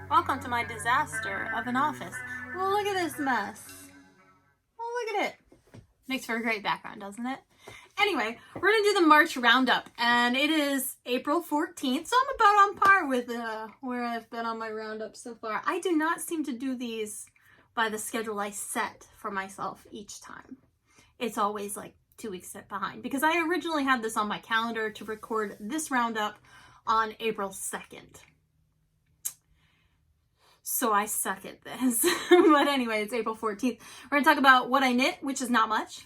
Welcome to my disaster of an office. Well, look at this mess. Oh, look at it. Makes for a great background, doesn't it? Anyway, we're going to do the March Roundup, and it is April 14th, so I'm about on par with where I've been on my Roundup so far. I do not seem to do these by the schedule I set for myself each time. It's always like 2 weeks behind, because I originally had this on my calendar to record this Roundup on April 2nd. So I suck at this. But anyway, it's April 14th. We're going to talk about what I knit, which is not much.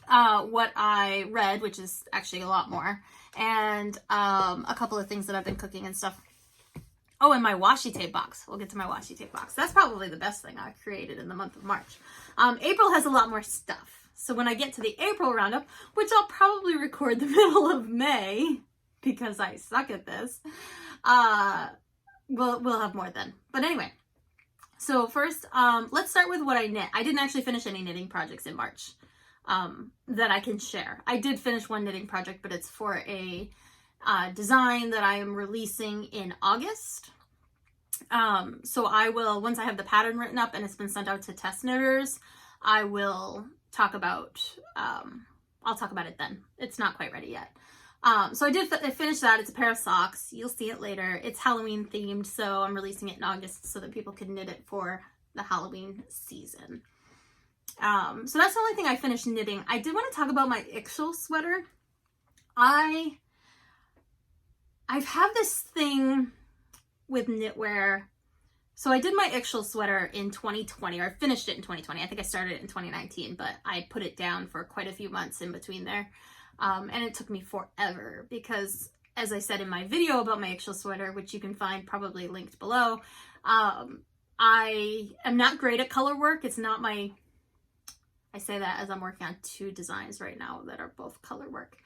What I read, which is actually a lot more. And a couple of things that I've been cooking and stuff. Oh, and my washi tape box. We'll get to my washi tape box. That's probably the best thing I've created in the month of March. April has a lot more stuff. So when I get to the April Roundup, which I'll probably record the middle of May, because I suck at this, we'll have more then. But anyway, so first, let's start with what I knit. I didn't actually finish any knitting projects in March that I can share. I did finish one knitting project, but it's for a design that I am releasing in August. So I will, once I have the pattern written up and it's been sent out to test knitters, I will talk about, I'll talk about it then. It's not quite ready yet. So I finish that. It's a pair of socks. You'll see it later. It's Halloween themed, so I'm releasing it in August so that people can knit it for the Halloween season. So that's the only thing I finished knitting. I did want to talk about my Ixchel sweater. I've had this thing with knitwear. So I did my Ixchel sweater in 2020, or I finished it in 2020. I think I started it in 2019, but I put it down for quite a few months in between there. And it took me forever because, as I said in my video about my Ixchel sweater, which you can find probably linked below, I am not great at color work. It's not my, I say that as I'm working on 2 designs right now that are both color work.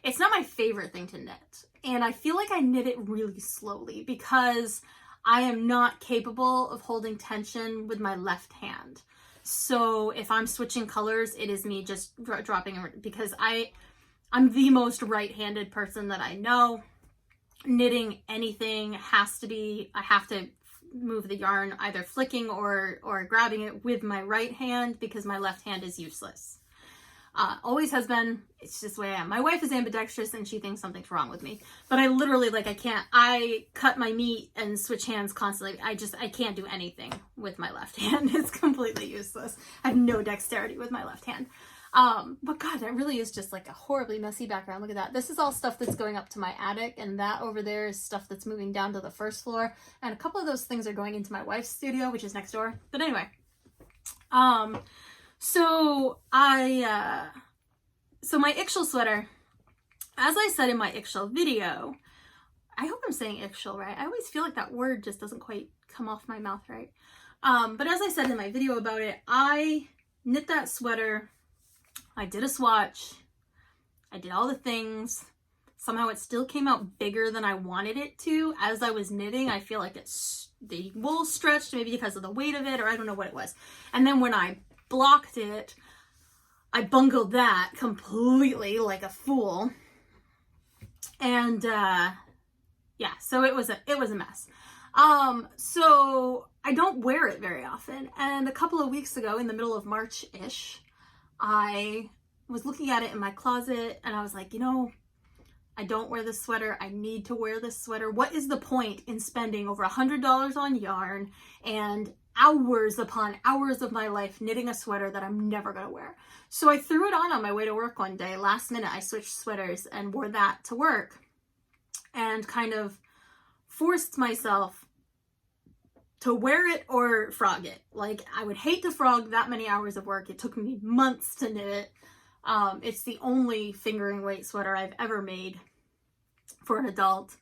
It's not my favorite thing to knit. And I feel like I knit it really slowly because I am not capable of holding tension with my left hand. So if I'm switching colors, it is me just dropping, because I'm the most right-handed person that I know. Knitting anything has to be, I have to move the yarn either flicking or grabbing it with my right hand because my left hand is useless. Always has been. It's just the way I am. My wife is ambidextrous and she thinks something's wrong with me. But I literally, I cut my meat and switch hands constantly. I can't do anything with my left hand. It's completely useless. I have no dexterity with my left hand. But God, that really is just like a horribly messy background. Look at that. This is all stuff that's going up to my attic, and that over there is stuff that's moving down to the first floor. And a couple of those things are going into my wife's studio, which is next door. But anyway, so my Ixchel sweater, as I said in my Ixchel video, I hope I'm saying Ixchel right. I always feel like that word just doesn't quite come off my mouth right. But as I said in my video about it, I knit that sweater. I did a swatch. I did all the things. Somehow it still came out bigger than I wanted it to. As I was knitting, I feel like the wool stretched, maybe because of the weight of it, or I don't know what it was. And then when I blocked it, I bungled that completely like a fool. And yeah, so it was a mess. So I don't wear it very often. And a couple of weeks ago, in the middle of March-ish, I was looking at it in my closet and I was like, I don't wear this sweater. I need to wear this sweater. What is the point in spending over $100 on yarn and hours upon hours of my life knitting a sweater that I'm never going to wear? So I threw it on my way to work one day. Last minute, I switched sweaters and wore that to work and kind of forced myself to wear it or frog it. Like, I would hate to frog that many hours of work. It took me months to knit it. It's the only fingering weight sweater I've ever made for an adult.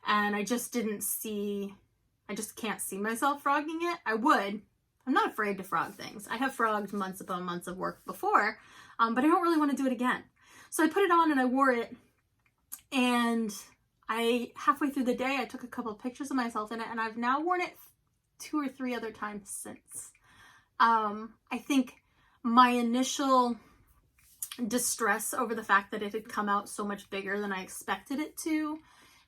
And I just can't see myself frogging it. I would. I'm not afraid to frog things. I have frogged months upon months of work before, but I don't really want to do it again. So I put it on and I wore it. And halfway through the day, I took a couple of pictures of myself in it, and I've now worn it 2 or 3 other times since. I think my initial distress over the fact that it had come out so much bigger than I expected it to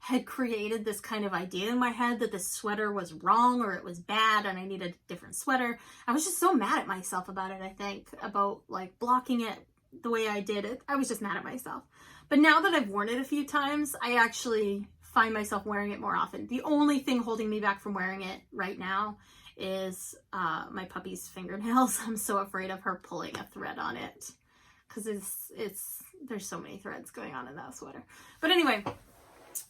had created this kind of idea in my head that this sweater was wrong or it was bad and I needed a different sweater. I was just so mad at myself about it, I think, about like blocking it the way I did it. I was just mad at myself. But now that I've worn it a few times, I actually find myself wearing it more often. The only thing holding me back from wearing it right now is my puppy's fingernails. I'm so afraid of her pulling a thread on it because there's so many threads going on in that sweater. But anyway,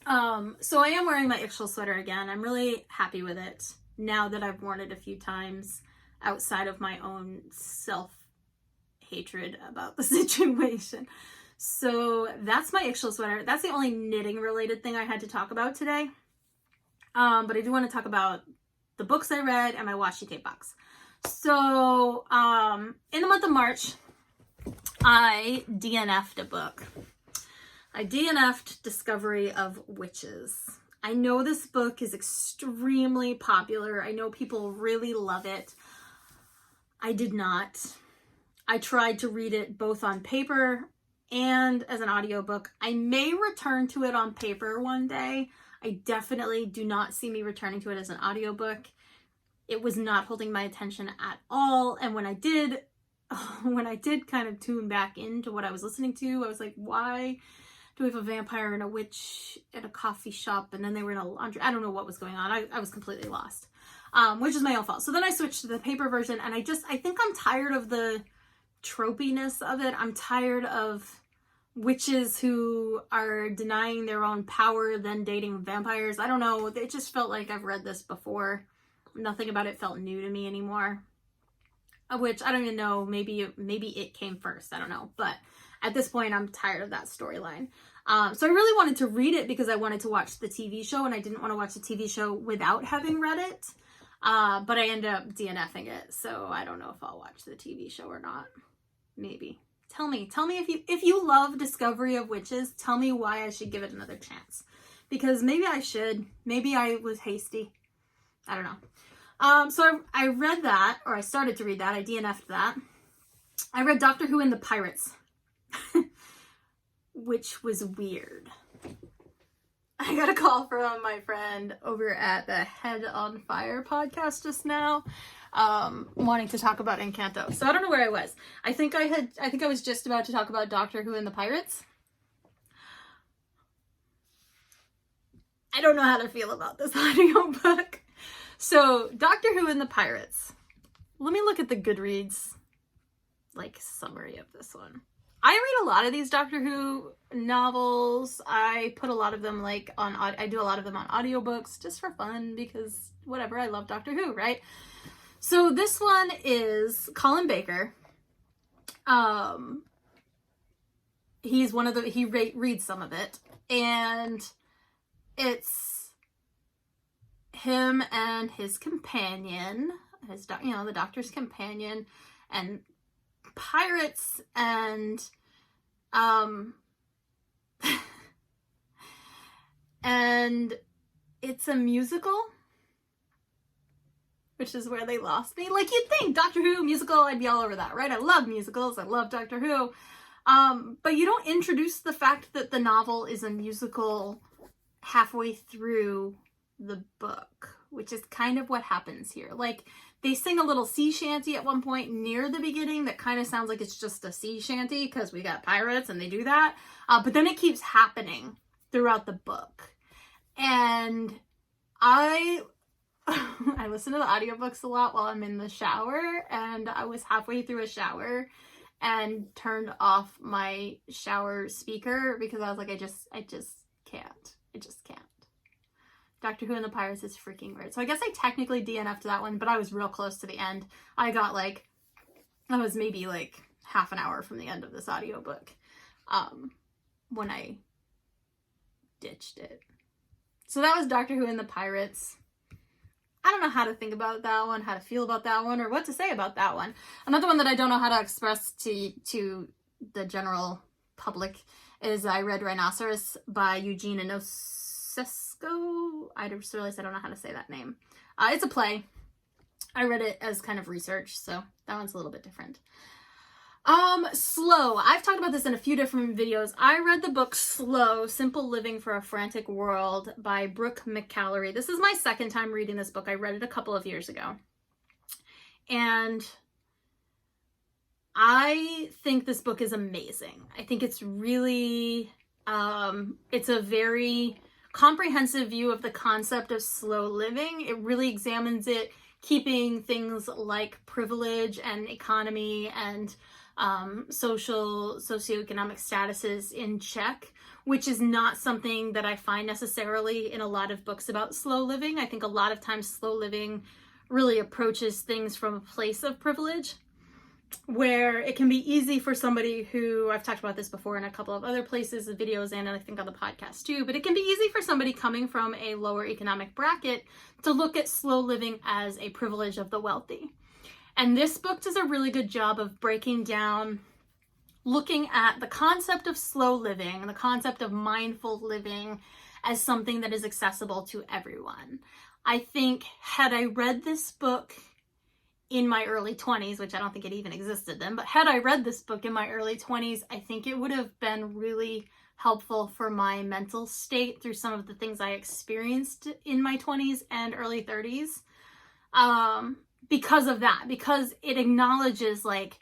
so I am wearing my Ixchel sweater again. I'm really happy with it now that I've worn it a few times outside of my own self-hatred about the situation. So that's my Ixchel sweater. That's the only knitting related thing I had to talk about today. But I do want to talk about the books I read and my washi tape box. So in the month of March, I DNF'd a book. I DNF'd Discovery of Witches. I know this book is extremely popular. I know people really love it. I did not. I tried to read it both on paper and as an audiobook. I may return to it on paper one day. I definitely do not see me returning to it as an audiobook. It was not holding my attention at all. And when I did kind of tune back into what I was listening to, I was like, why do we have a vampire and a witch at a coffee shop? And then they were in a laundry. I don't know what was going on. I was completely lost, which is my own fault. So then I switched to the paper version, and I think I'm tired of the tropiness of it. I'm tired of witches who are denying their own power, then dating vampires. I don't know. It just felt like I've read this before. Nothing about it felt new to me anymore. Which I don't even know. Maybe it came first. I don't know. But at this point, I'm tired of that storyline. So I really wanted to read it because I wanted to watch the TV show, and I didn't want to watch the TV show without having read it. But I ended up DNFing it, so I don't know if I'll watch the TV show or not. Maybe. Tell me if you love Discovery of Witches, tell me why I should give it another chance. Because maybe I should. Maybe I was hasty. I don't know. So I read that, or I started to read that. I DNF'd that. I read Doctor Who and the Pirates, which was weird. I got a call from my friend over at the Head on Fire podcast just now, wanting to talk about Encanto. So I don't know where I was. I think I was just about to talk about Doctor Who and the Pirates. I don't know how to feel about this audiobook. So, Doctor Who and the Pirates. Let me look at the Goodreads, summary of this one. I read a lot of these Doctor Who novels. I put a lot of them, I do a lot of them on audiobooks, just for fun, because, whatever, I love Doctor Who, right? So, this one is Colin Baker. He's one of the, he reads some of it, and it's him and his companion, the Doctor's companion, and pirates, and and it's a musical, which is where they lost me. You'd think Doctor Who musical, I'd be all over that, right? I love musicals. I love Doctor Who. But you don't introduce the fact that the novel is a musical halfway through the book, which is kind of what happens here. They sing a little sea shanty at one point near the beginning that kind of sounds like it's just a sea shanty because we got pirates and they do that. But then it keeps happening throughout the book. And I listen to the audiobooks a lot while I'm in the shower, and I was halfway through a shower and turned off my shower speaker because I was like, I just can't. I just can't. Doctor Who and the Pirates is freaking weird. So I guess I technically DNF'd that one, but I was real close to the end. I got I was maybe half an hour from the end of this audiobook when I ditched it. So that was Doctor Who and the Pirates. I don't know how to think about that one, how to feel about that one, or what to say about that one. Another one that I don't know how to express to the general public is I read Rhinoceros by Eugene Ionesco. I just realized I don't know how to say that name. It's a play. I read it as kind of research, so that one's a little bit different. Slow. I've talked about this in a few different videos. I read the book Slow, Simple Living for a Frantic World by Brooke McAlary. This is my second time reading this book. I read it a couple of years ago. And I think this book is amazing. I think it's really, it's a very comprehensive view of the concept of slow living. It really examines it, keeping things like privilege and economy and socioeconomic statuses in check, which is not something that I find necessarily in a lot of books about slow living. I think a lot of times slow living really approaches things from a place of privilege, where it can be easy for somebody who, I've talked about this before in a couple of other places, the videos, and I think on the podcast too, but it can be easy for somebody coming from a lower economic bracket to look at slow living as a privilege of the wealthy. And this book does a really good job of breaking down, looking at the concept of slow living and the concept of mindful living as something that is accessible to everyone. I think had I read this book in my early 20s, which I don't think it even existed then, but had I read this book in my early 20s, I think it would have been really helpful for my mental state through some of the things I experienced in my 20s and early 30s. Because of that, because it acknowledges like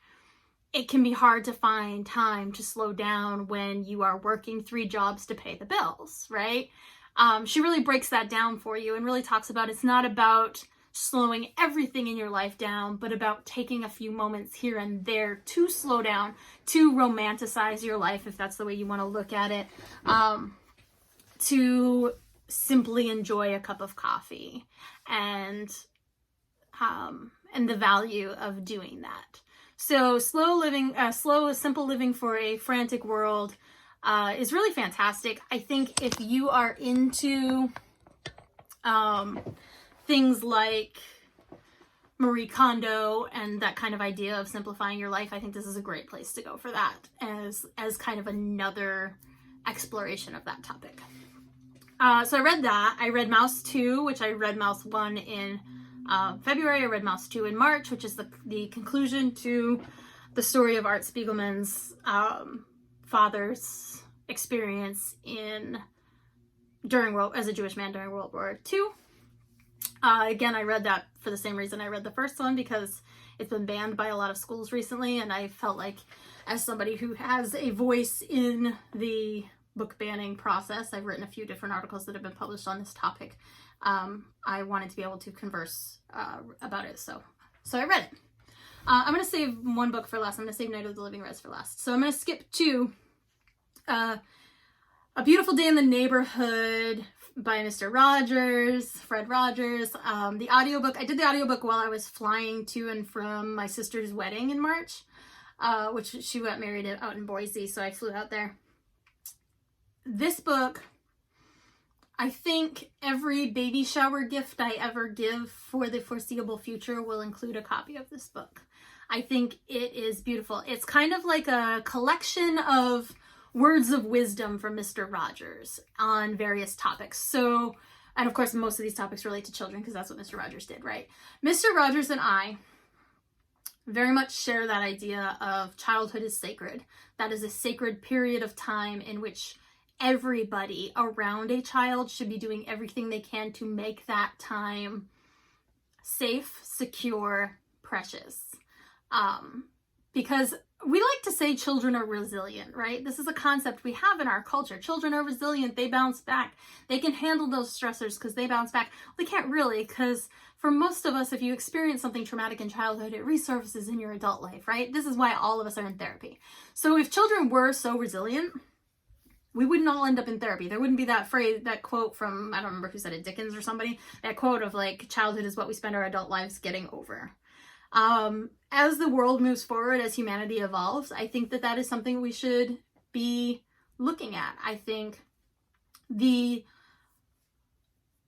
it can be hard to find time to slow down when you are working 3 jobs to pay the bills, right? She really breaks that down for you and really talks about it's not about slowing everything in your life down, but about taking a few moments here and there to slow down, to romanticize your life, if that's the way you want to look at it, to simply enjoy a cup of coffee and the value of doing that. So slow, simple living for a frantic world is really fantastic. I think if you are into things like Marie Kondo and that kind of idea of simplifying your life, I think this is a great place to go for that as kind of another exploration of that topic. So I read that. I read Mouse 2, which I read Mouse 1 in February. I read Mouse 2 in March, which is the conclusion to the story of Art Spiegelman's father's experience as a Jewish man during World War II. Again, I read that for the same reason I read the first one, because it's been banned by a lot of schools recently, and I felt like, as somebody who has a voice in the book banning process, I've written a few different articles that have been published on this topic. I wanted to be able to converse about it, so I read it. I'm going to save one book for last. I'm going to save Night of the Living Rez for last. So I'm going to skip to A Beautiful Day in the Neighborhood by Mr. Rogers, Fred Rogers. The audiobook, I did the audiobook while I was flying to and from my sister's wedding in March, which she got married out in Boise, so I flew out there. This book, I think every baby shower gift I ever give for the foreseeable future will include a copy of this book. I think it is beautiful. It's kind of like a collection of words of wisdom from Mr. Rogers on various topics. So, and of course, most of these topics relate to children because that's what Mr. Rogers did, right? Mr. Rogers and I very much share that idea of childhood is sacred. That is a sacred period of time in which everybody around a child should be doing everything they can to make that time safe, secure, precious. Because we like to say children are resilient, right? This is a concept we have in our culture. Children are resilient. They bounce back. They can handle those stressors because they bounce back. They can't really, because for most of us, if you experience something traumatic in childhood, it resurfaces in your adult life, right? This is why all of us are in therapy. So if children were so resilient, we wouldn't all end up in therapy. There wouldn't be that phrase, that quote from, I don't remember who said it, Dickens or somebody, that quote of like, childhood is what we spend our adult lives getting over. As the world moves forward, as humanity evolves, I think that that is something we should be looking at. I think the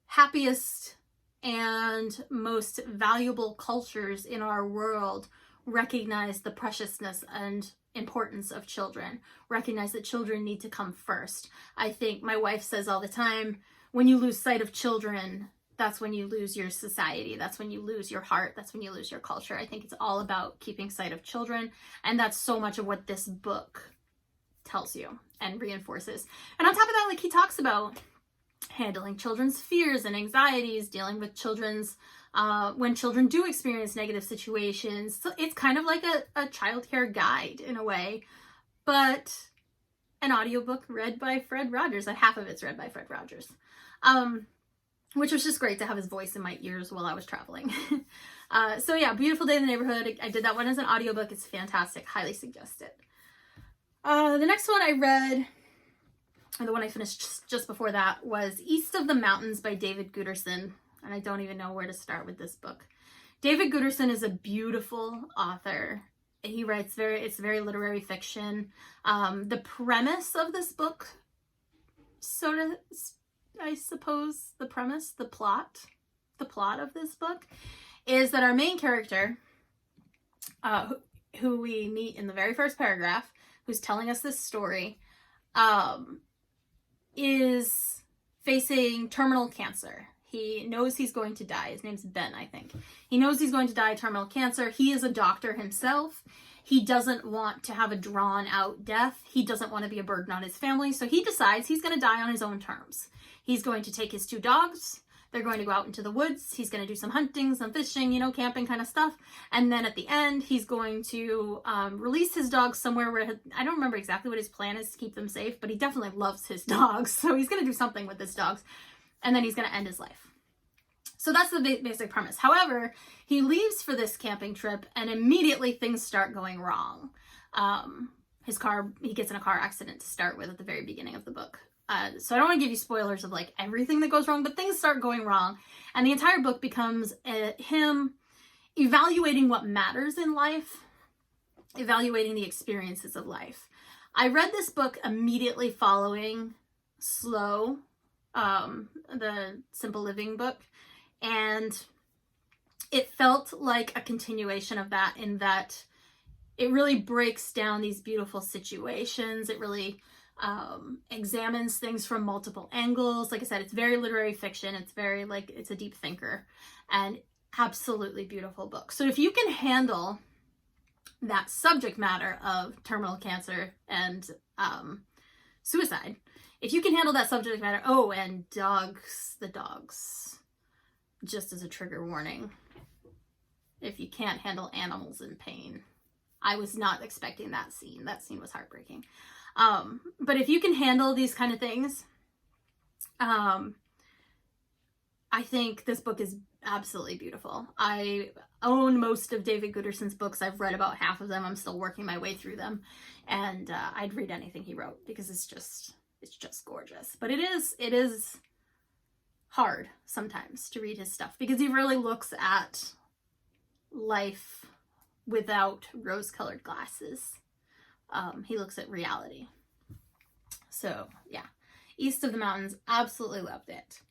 happiest and most valuable cultures in our world recognize the preciousness and importance of children, recognize that children need to come first. I think my wife says all the time, when you lose sight of children, that's when you lose your society. That's when you lose your heart. That's when you lose your culture. I think it's all about keeping sight of children. And that's so much of what this book tells you and reinforces. And on top of that, like, he talks about handling children's fears and anxieties, dealing with children's, when children do experience negative situations. So it's kind of like a childcare guide in a way, but an audiobook read by Fred Rogers. Half of it's read by Fred Rogers. Which was just great to have his voice in my ears while I was traveling. So yeah, Beautiful Day in the Neighborhood. I did that one as an audiobook. It's fantastic. Highly suggest it. The next one I read, or the one I finished just before that, was East of the Mountains by David Guterson. And I don't even know where to start with this book. David Guterson is a beautiful author. He writes it's very literary fiction. The premise of this book, sort of, I suppose, the plot of this book is that our main character, who we meet in the very first paragraph, who's telling us this story, is facing terminal cancer. He knows he's going to die. His name's Ben, I think. He knows he's going to die of terminal cancer. He is a doctor himself. He doesn't want to have a drawn-out death. He doesn't want to be a burden on his family, so he decides he's going to die on his own terms. He's going to take his 2 dogs. They're going to go out into the woods. He's going to do some hunting, some fishing, camping kind of stuff. And then at the end, he's going to release his dogs somewhere where, I don't remember exactly what his plan is to keep them safe, but he definitely loves his dogs. So he's going to do something with his dogs. And then he's going to end his life. So that's the basic premise. However, he leaves for this camping trip and immediately things start going wrong. He gets in a car accident to start with at the very beginning of the book. So I don't want to give you spoilers of like everything that goes wrong, but things start going wrong. And the entire book becomes him evaluating what matters in life, evaluating the experiences of life. I read this book immediately following Slow, the Simple Living book, and it felt like a continuation of that, in that it really breaks down these beautiful situations. It really examines things from multiple angles. Like I said, it's very literary fiction. It's very it's a deep thinker, and absolutely beautiful book. So if you can handle that subject matter of terminal cancer and suicide, if you can handle that subject matter, and the dogs, just as a trigger warning, if you can't handle animals in pain. I was not expecting that scene. That scene was heartbreaking. But if you can handle these kind of things, I think this book is absolutely beautiful. I own most of David Guterson's books. I've read about half of them. I'm still working my way through them. And I'd read anything he wrote because it's just gorgeous. But it is hard sometimes to read his stuff because he really looks at life without rose-colored glasses. He looks at reality. So yeah, East of the Mountains, absolutely loved it.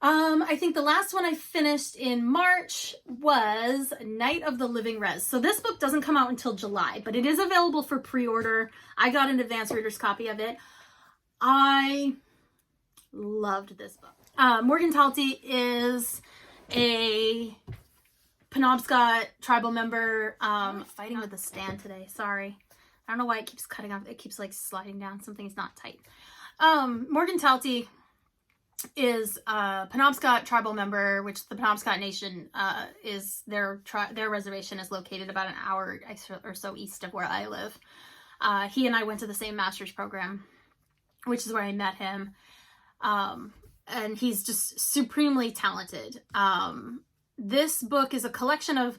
I think the last one I finished in March was Night of the Living Rez. So this book doesn't come out until July, but it is available for pre-order. I got an advanced reader's copy of it. I loved this book. Morgan Talty is a Penobscot tribal member. I'm fighting with the stand today. Sorry. I don't know why it keeps cutting off. It keeps like sliding down. Something's not tight. Morgan Talty is a Penobscot tribal member, which the Penobscot Nation is their reservation is located about an hour or so east of where I live. He and I went to the same master's program, which is where I met him. And he's just supremely talented. This book is a collection of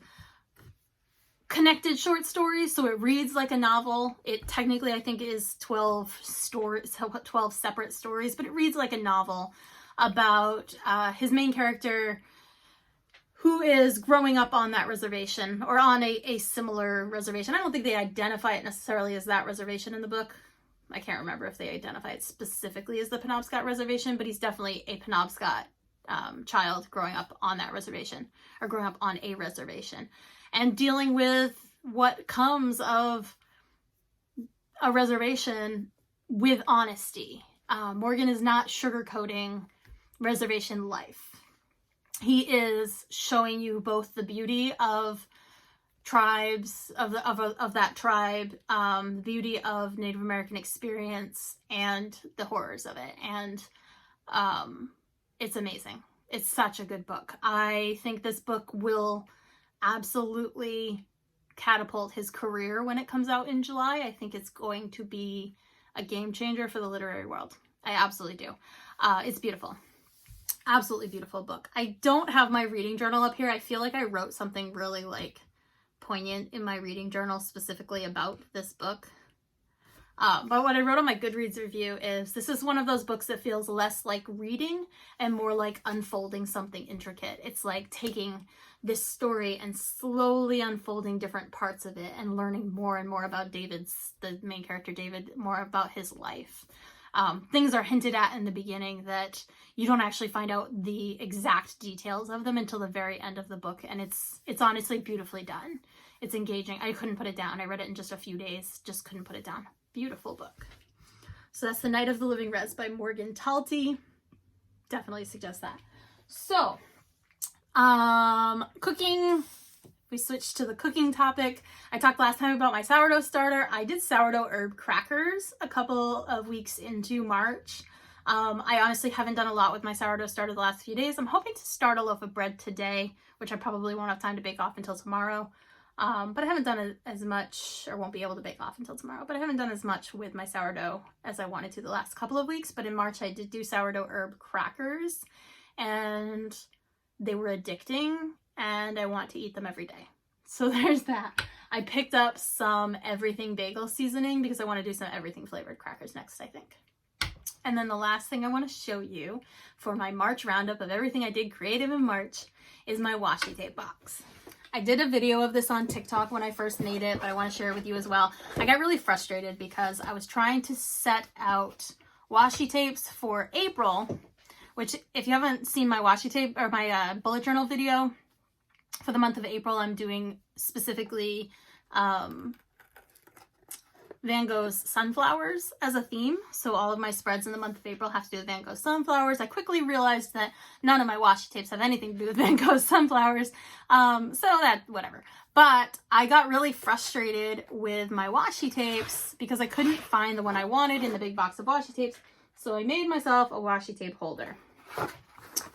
connected short stories, so it reads like a novel. It technically, I think, is 12 separate stories, but it reads like a novel about his main character who is growing up on that reservation, or on a similar reservation. I don't think they identify it necessarily as that reservation in the book. I can't remember if they identify it specifically as the Penobscot reservation, but he's definitely a Penobscot child growing up on that reservation, or growing up on a reservation, and dealing with what comes of a reservation with honesty. Morgan is not sugarcoating reservation life. he is showing you both the beauty of tribes, of that tribe, the beauty of Native American experience, and the horrors of it. And it's amazing. It's such a good book. I think this book will absolutely catapult his career when it comes out in July. I think it's going to be a game changer for the literary world. I absolutely do. It's beautiful. Absolutely beautiful book. I don't have my reading journal up here. I feel like I wrote something really like poignant in my reading journal specifically about this book. But what I wrote on my Goodreads review is this is one of those books that feels less like reading and more like unfolding something intricate. It's like taking this story and slowly unfolding different parts of it and learning more and more about the main character David, more about his life. Things are hinted at in the beginning that you don't actually find out the exact details of them until the very end of the book, and it's honestly beautifully done. It's engaging. I couldn't put it down. I read it in just a few days, just couldn't put it down. Beautiful book. So that's The Night of the Living Res by Morgan Talty. Definitely suggest that. So, cooking. We switched to the cooking topic. I talked last time about my sourdough starter. I did sourdough herb crackers a couple of weeks into March. I honestly haven't done a lot with my sourdough starter the last few days. I'm hoping to start a loaf of bread today, which I probably won't have time to bake off until tomorrow. But I haven't done as much, or won't be able to bake off until tomorrow, but I haven't done as much with my sourdough as I wanted to the last couple of weeks. But in March, I did do sourdough herb crackers, and they were addicting, and I want to eat them every day. So there's that. I picked up some everything bagel seasoning because I want to do some everything flavored crackers next, I think. And then the last thing I want to show you for my March roundup of everything I did creative in March is my washi tape box. I did a video of this on TikTok when I first made it, but I want to share it with you as well. I got really frustrated because I was trying to set out washi tapes for April, which if you haven't seen my washi tape or my bullet journal video for the month of April, I'm doing specifically Van Gogh's sunflowers as a theme. So all of my spreads in the month of April have to do with Van Gogh's sunflowers. I quickly realized that none of my washi tapes have anything to do with Van Gogh's sunflowers. So that, whatever. But I got really frustrated with my washi tapes because I couldn't find the one I wanted in the big box of washi tapes. So I made myself a washi tape holder.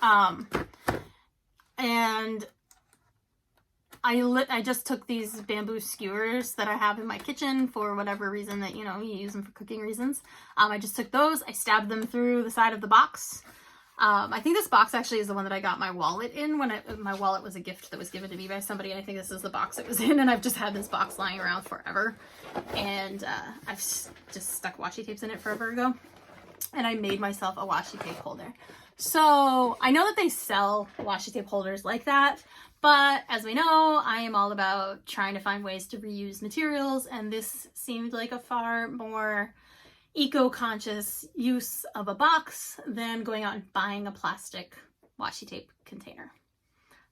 And I just took these bamboo skewers that I have in my kitchen for whatever reason that, you know, you use them for cooking reasons. I just took those, I stabbed them through the side of the box. I think this box actually is the one that I got my wallet in when my wallet was a gift that was given to me by somebody. And I think this is the box it was in, and I've just had this box lying around forever. And I've just stuck washi tapes in it forever ago. And I made myself a washi tape holder. So I know that they sell washi tape holders like that, but as we know, I am all about trying to find ways to reuse materials, and this seemed like a far more eco-conscious use of a box than going out and buying a plastic washi tape container.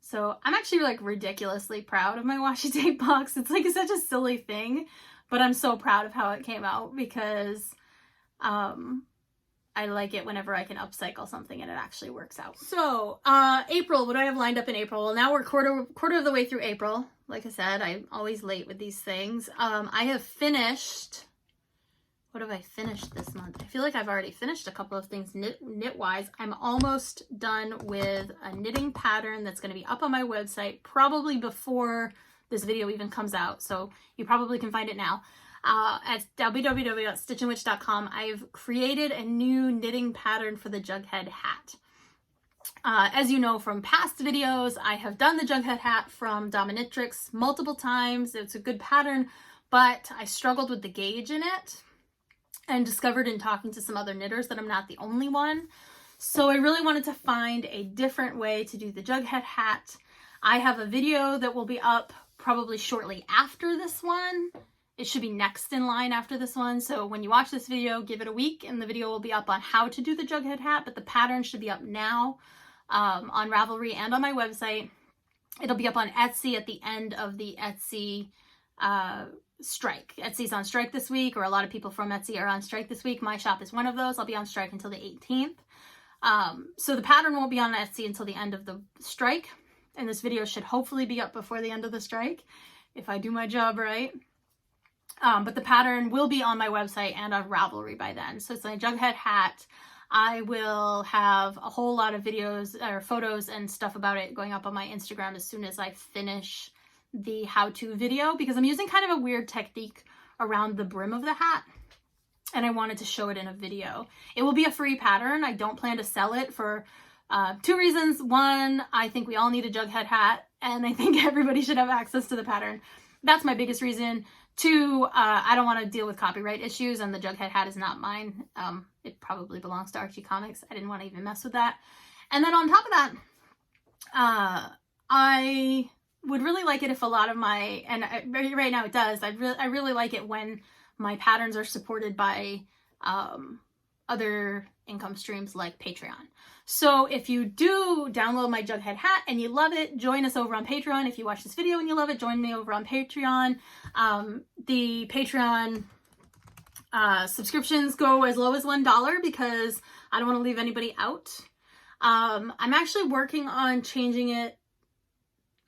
So I'm actually like ridiculously proud of my washi tape box. It's like such a silly thing, but I'm so proud of how it came out because I like it whenever I can upcycle something and it actually works out. So, April, what do I have lined up in April? Well, now we're quarter of the way through April. Like I said, I'm always late with these things. I have finished, what have I finished this month? I feel like I've already finished a couple of things knit-wise. I'm almost done with a knitting pattern that's going to be up on my website probably before this video even comes out. So you probably can find it now. At www.stitchandwitch.com, I've created a new knitting pattern for the Jughead Hat. As you know from past videos, I have done the Jughead Hat from Dominatrix multiple times. It's a good pattern, but I struggled with the gauge in it and discovered in talking to some other knitters that I'm not the only one. So I really wanted to find a different way to do the Jughead Hat. I have a video that will be up probably shortly after this one. It should be next in line after this one. So when you watch this video, give it a week and the video will be up on how to do the Jughead Hat, but the pattern should be up now on Ravelry and on my website. It'll be up on Etsy at the end of the Etsy strike. Etsy's on strike this week, or a lot of people from Etsy are on strike this week. My shop is one of those. I'll be on strike until the 18th. So the pattern won't be on Etsy until the end of the strike, and this video should hopefully be up before the end of the strike if I do my job right. But the pattern will be on my website and on Ravelry by then. So it's a Jughead hat. I will have a whole lot of videos or photos and stuff about it going up on my Instagram as soon as I finish the how-to video, because I'm using kind of a weird technique around the brim of the hat, and I wanted to show it in a video. It will be a free pattern. I don't plan to sell it for 2 reasons. One, I think we all need a Jughead hat, and I think everybody should have access to the pattern. That's my biggest reason. 2, I don't want to deal with copyright issues, and the Jughead hat is not mine. It probably belongs to Archie Comics. I didn't want to even mess with that. And then on top of that, I would really like it if a lot of my, and right now it does, I really like it when my patterns are supported by other income streams like Patreon. So if you do download my Jughead hat and you love it, join us over on Patreon. If you watch this video and you love it, join me over on Patreon. The Patreon subscriptions go as low as $1 because I don't want to leave anybody out. I'm actually working on changing it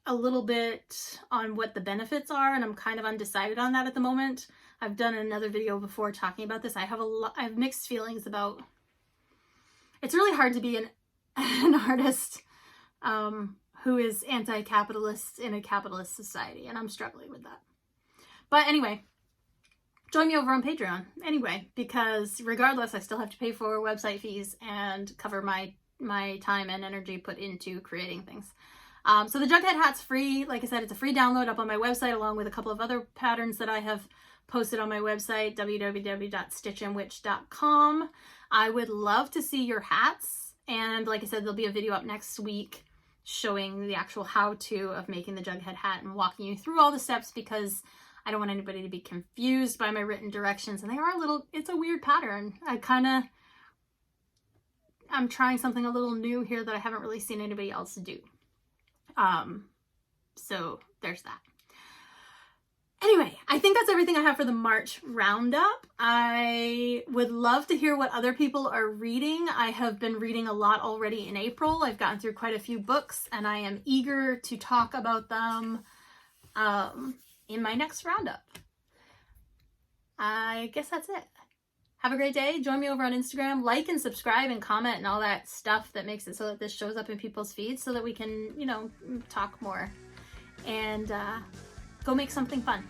a little bit on what the benefits are, and I'm kind of undecided on that at the moment. I've done another video before talking about this. I have mixed feelings about. It's really hard to be an artist who is anti-capitalist in a capitalist society, and I'm struggling with that. But anyway, join me over on Patreon anyway, because regardless, I still have to pay for website fees and cover my time and energy put into creating things. So the Jughead hat's free. Like I said, it's a free download up on my website, along with a couple of other patterns that I have posted on my website, www.stitchandwitch.com. I would love to see your hats. And like I said, there'll be a video up next week showing the actual how-to of making the Jughead hat and walking you through all the steps, because I don't want anybody to be confused by my written directions. And they are it's a weird pattern. I'm trying something a little new here that I haven't really seen anybody else do. So there's that. Anyway, I think that's everything I have for the March roundup. I would love to hear what other people are reading. I have been reading a lot already in April. I've gotten through quite a few books, and I am eager to talk about them in my next roundup. I guess that's it. Have a great day. Join me over on Instagram. Like and subscribe and comment and all that stuff that makes it so that this shows up in people's feeds so that we can, talk more. And go make something fun.